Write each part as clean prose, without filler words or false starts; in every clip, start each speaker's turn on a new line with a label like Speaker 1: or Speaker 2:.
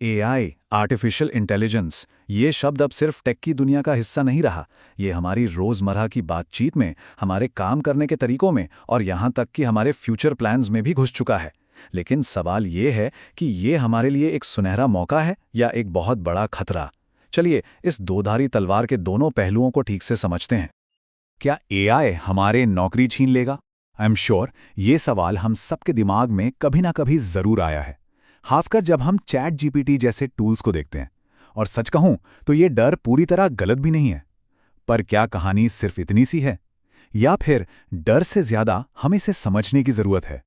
Speaker 1: AI, artificial intelligence, ये शब्द अब सिर्फ टेक की दुनिया का हिस्सा नहीं रहा। ये हमारी रोज़मर्रा की बातचीत में, हमारे काम करने के तरीकों में और यहाँ तक कि हमारे फ्यूचर प्लान्स में भी घुस चुका है। लेकिन सवाल ये है कि ये हमारे लिए एक सुनहरा मौका है या एक बहुत बड़ा खतरा। चलिए इस दोधारी तलवार के दोनों पहलुओं को ठीक से समझते हैं। क्या एआई हमारे नौकरी छीन लेगा? आई एम श्योर ये सवाल हम सबके दिमाग में कभी ना कभी जरूर आया है, खासकर जब हम चैट जीपीटी जैसे टूल्स को देखते हैं। और सच कहूं तो ये डर पूरी तरह गलत भी नहीं है। पर क्या कहानी सिर्फ इतनी सी है, या फिर डर से ज्यादा हमें इसे समझने की जरूरत है?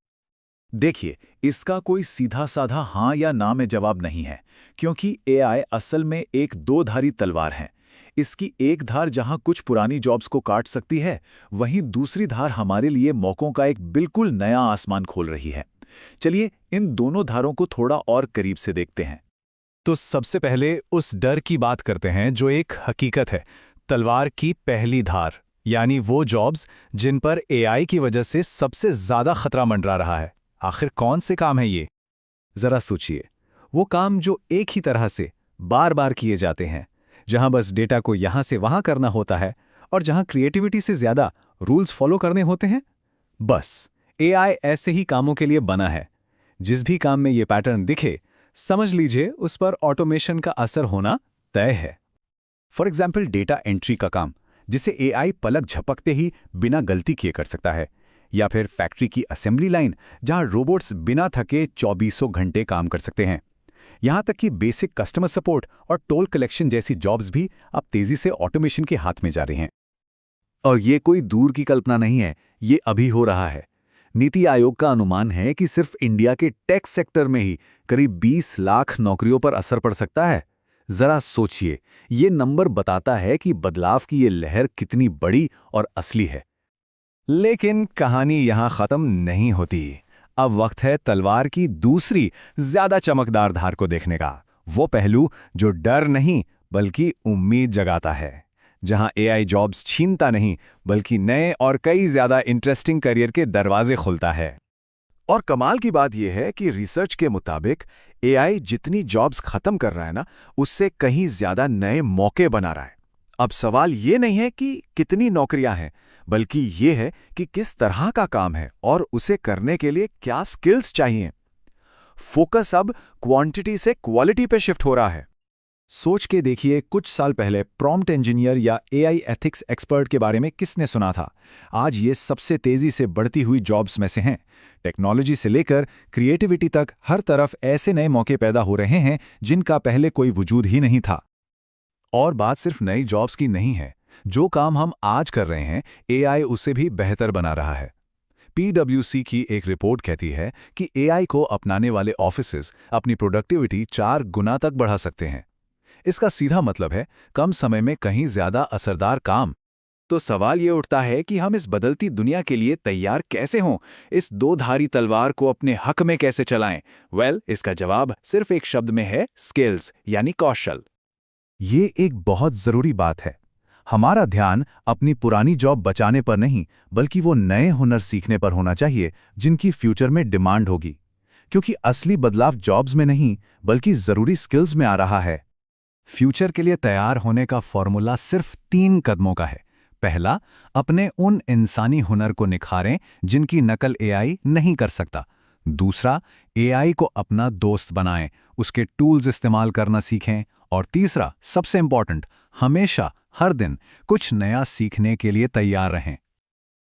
Speaker 1: देखिए, इसका कोई सीधा साधा हाँ या ना में जवाब नहीं है, क्योंकि एआई असल में एक दो-धारी तलवार है। इसकी एक धार जहां कुछ पुरानी जॉब्स को काट सकती है, वहीं दूसरी धार हमारे लिए मौकों का एक बिल्कुल नया आसमान खोल रही है। चलिए इन दोनों धारों को थोड़ा और करीब से देखते हैं। तो सबसे पहले उस डर की बात करते हैं जो एक हकीकत है, तलवार की पहली धार, यानी वो जॉब्स जिन पर एआई की वजह से सबसे ज्यादा खतरा मंडरा रहा है। आखिर कौन से काम है ये? जरा सोचिए, वो काम जो एक ही तरह से बार बार किए जाते हैं, जहां बस डेटा को यहां से वहां करना होता है और जहां क्रिएटिविटी से ज्यादा रूल्स फॉलो करने होते हैं। बस एआई ऐसे ही कामों के लिए बना है। जिस भी काम में ये पैटर्न दिखे, समझ लीजिए उस पर ऑटोमेशन का असर होना तय है। फॉर एग्जाम्पल डेटा एंट्री का काम, जिसे एआई पलक झपकते ही बिना गलती किए कर सकता है, या फिर फैक्ट्री की असेंबली लाइन, जहां रोबोट्स बिना थके 24 घंटे काम कर सकते हैं। यहां तक कि बेसिक कस्टमर सपोर्ट और टोल कलेक्शन जैसी जॉब्स भी अब तेजी से ऑटोमेशन के हाथ में जा रही हैं। और ये कोई दूर की कल्पना नहीं है, ये अभी हो रहा है। नीति आयोग का अनुमान है कि सिर्फ इंडिया के टेक सेक्टर में ही करीब 20 लाख नौकरियों पर असर पड़ सकता है। जरा सोचिए, ये नंबर बताता है कि बदलाव की ये लहर कितनी बड़ी और असली है। लेकिन कहानी यहां खत्म नहीं होती। अब वक्त है तलवार की दूसरी, ज्यादा चमकदार धार को देखने का। वो पहलू जो डर नहीं बल्कि उम्मीद जगाता है, जहां एआई जॉब्स छीनता नहीं बल्कि नए और कई ज्यादा इंटरेस्टिंग करियर के दरवाजे खुलता है। और कमाल की बात यह है कि रिसर्च के मुताबिक एआई जितनी जॉब्स खत्म कर रहा है ना, उससे कहीं ज्यादा नए मौके बना रहा है। अब सवाल ये नहीं है कि कितनी नौकरियां हैं, बल्कि ये है कि किस तरह का काम है और उसे करने के लिए क्या स्किल्स चाहिए। फोकस अब क्वांटिटी से क्वालिटी पे शिफ्ट हो रहा है। सोच के देखिए, कुछ साल पहले प्रॉम्प्ट इंजीनियर या एआई एथिक्स एक्सपर्ट के बारे में किसने सुना था? आज ये सबसे तेजी से बढ़ती हुई जॉब्स में से हैं। टेक्नोलॉजी से लेकर क्रिएटिविटी तक हर तरफ ऐसे नए मौके पैदा हो रहे हैं जिनका पहले कोई वजूद ही नहीं था। और बात सिर्फ नई जॉब्स की नहीं है। जो काम हम आज कर रहे हैं, एआई उसे भी बेहतर बना रहा है। पीडब्ल्यूसी की एक रिपोर्ट कहती है कि एआई को अपनाने वाले ऑफिसेज अपनी प्रोडक्टिविटी 4 गुना तक बढ़ा सकते हैं। इसका सीधा मतलब है कम समय में कहीं ज्यादा असरदार काम। तो सवाल ये उठता है कि हम इस बदलती दुनिया के लिए तैयार कैसे हों, इस दो-धारी तलवार को अपने हक में कैसे चलाएं? इसका जवाब सिर्फ एक शब्द में है, स्किल्स, यानी कौशल। ये एक बहुत जरूरी बात है। हमारा ध्यान अपनी पुरानी जॉब बचाने पर नहीं, बल्कि वो नए हुनर सीखने पर होना चाहिए जिनकी फ्यूचर में डिमांड होगी। क्योंकि असली बदलाव जॉब्स में नहीं, बल्कि जरूरी स्किल्स में आ रहा है। फ्यूचर के लिए तैयार होने का फॉर्मूला सिर्फ 3 कदमों का है। पहला, अपने उन इंसानी हुनर को निखारें जिनकी नकल एआई नहीं कर सकता। दूसरा, एआई को अपना दोस्त बनाएं, उसके टूल्स इस्तेमाल करना सीखें। और तीसरा, सबसे इंपॉर्टेंट, हमेशा हर दिन कुछ नया सीखने के लिए तैयार रहें।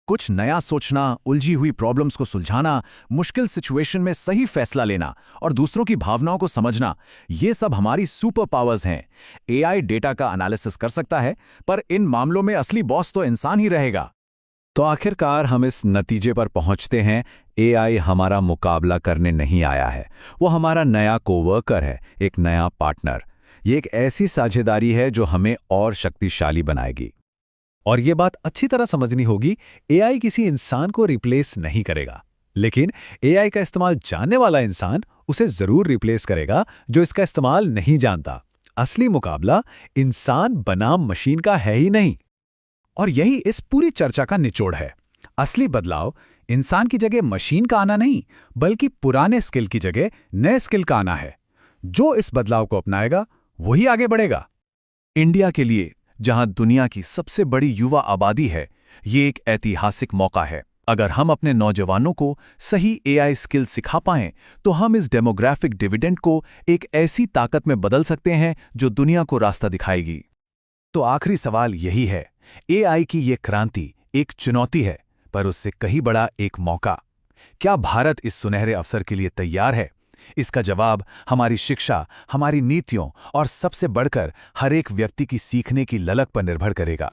Speaker 1: कुछ नया सोचना, उलझी हुई प्रॉब्लम्स को सुलझाना, मुश्किल सिचुएशन में सही फैसला लेना और दूसरों की भावनाओं को समझना, ये सब हमारी सुपर पावर्स हैं। एआई डेटा का एनालिसिस कर सकता है, पर इन मामलों में असली बॉस तो इंसान ही रहेगा। तो आखिरकार हम इस नतीजे पर पहुंचते हैं, एआई हमारा मुकाबला करने नहीं आया है। वो हमारा नया कोवर्कर है, एक नया पार्टनर। ये एक ऐसी साझेदारी है जो हमें और शक्तिशाली बनाएगी। और ये बात अच्छी तरह समझनी होगी, एआई किसी इंसान को रिप्लेस नहीं करेगा, लेकिन एआई का इस्तेमाल जानने वाला इंसान उसे जरूर रिप्लेस करेगा जो इसका इस्तेमाल नहीं जानता। असली मुकाबला इंसान बनाम मशीन का है ही नहीं। और यही इस पूरी चर्चा का निचोड़ है। असली बदलाव इंसान की जगह मशीन का आना नहीं, बल्कि पुराने स्किल की जगह नए स्किल का आना है।
Speaker 2: जो इस बदलाव को अपनाएगा वही आगे बढ़ेगा।
Speaker 1: इंडिया के लिए, जहां दुनिया की सबसे बड़ी युवा आबादी है, ये एक ऐतिहासिक मौका है। अगर हम अपने नौजवानों को सही एआई स्किल सिखा पाएं, तो हम इस डेमोग्राफिक डिविडेंड को एक ऐसी ताकत में बदल सकते हैं जो दुनिया को रास्ता दिखाएगी।
Speaker 2: तो आखिरी सवाल यही है, एआई की ये क्रांति एक चुनौती है, पर उससे कहीं बड़ा एक मौका। क्या भारत इस सुनहरे अवसर के लिए तैयार है? इसका जवाब हमारी शिक्षा, हमारी नीतियों और सबसे बढ़कर हर एक व्यक्ति की सीखने की ललक पर निर्भर करेगा।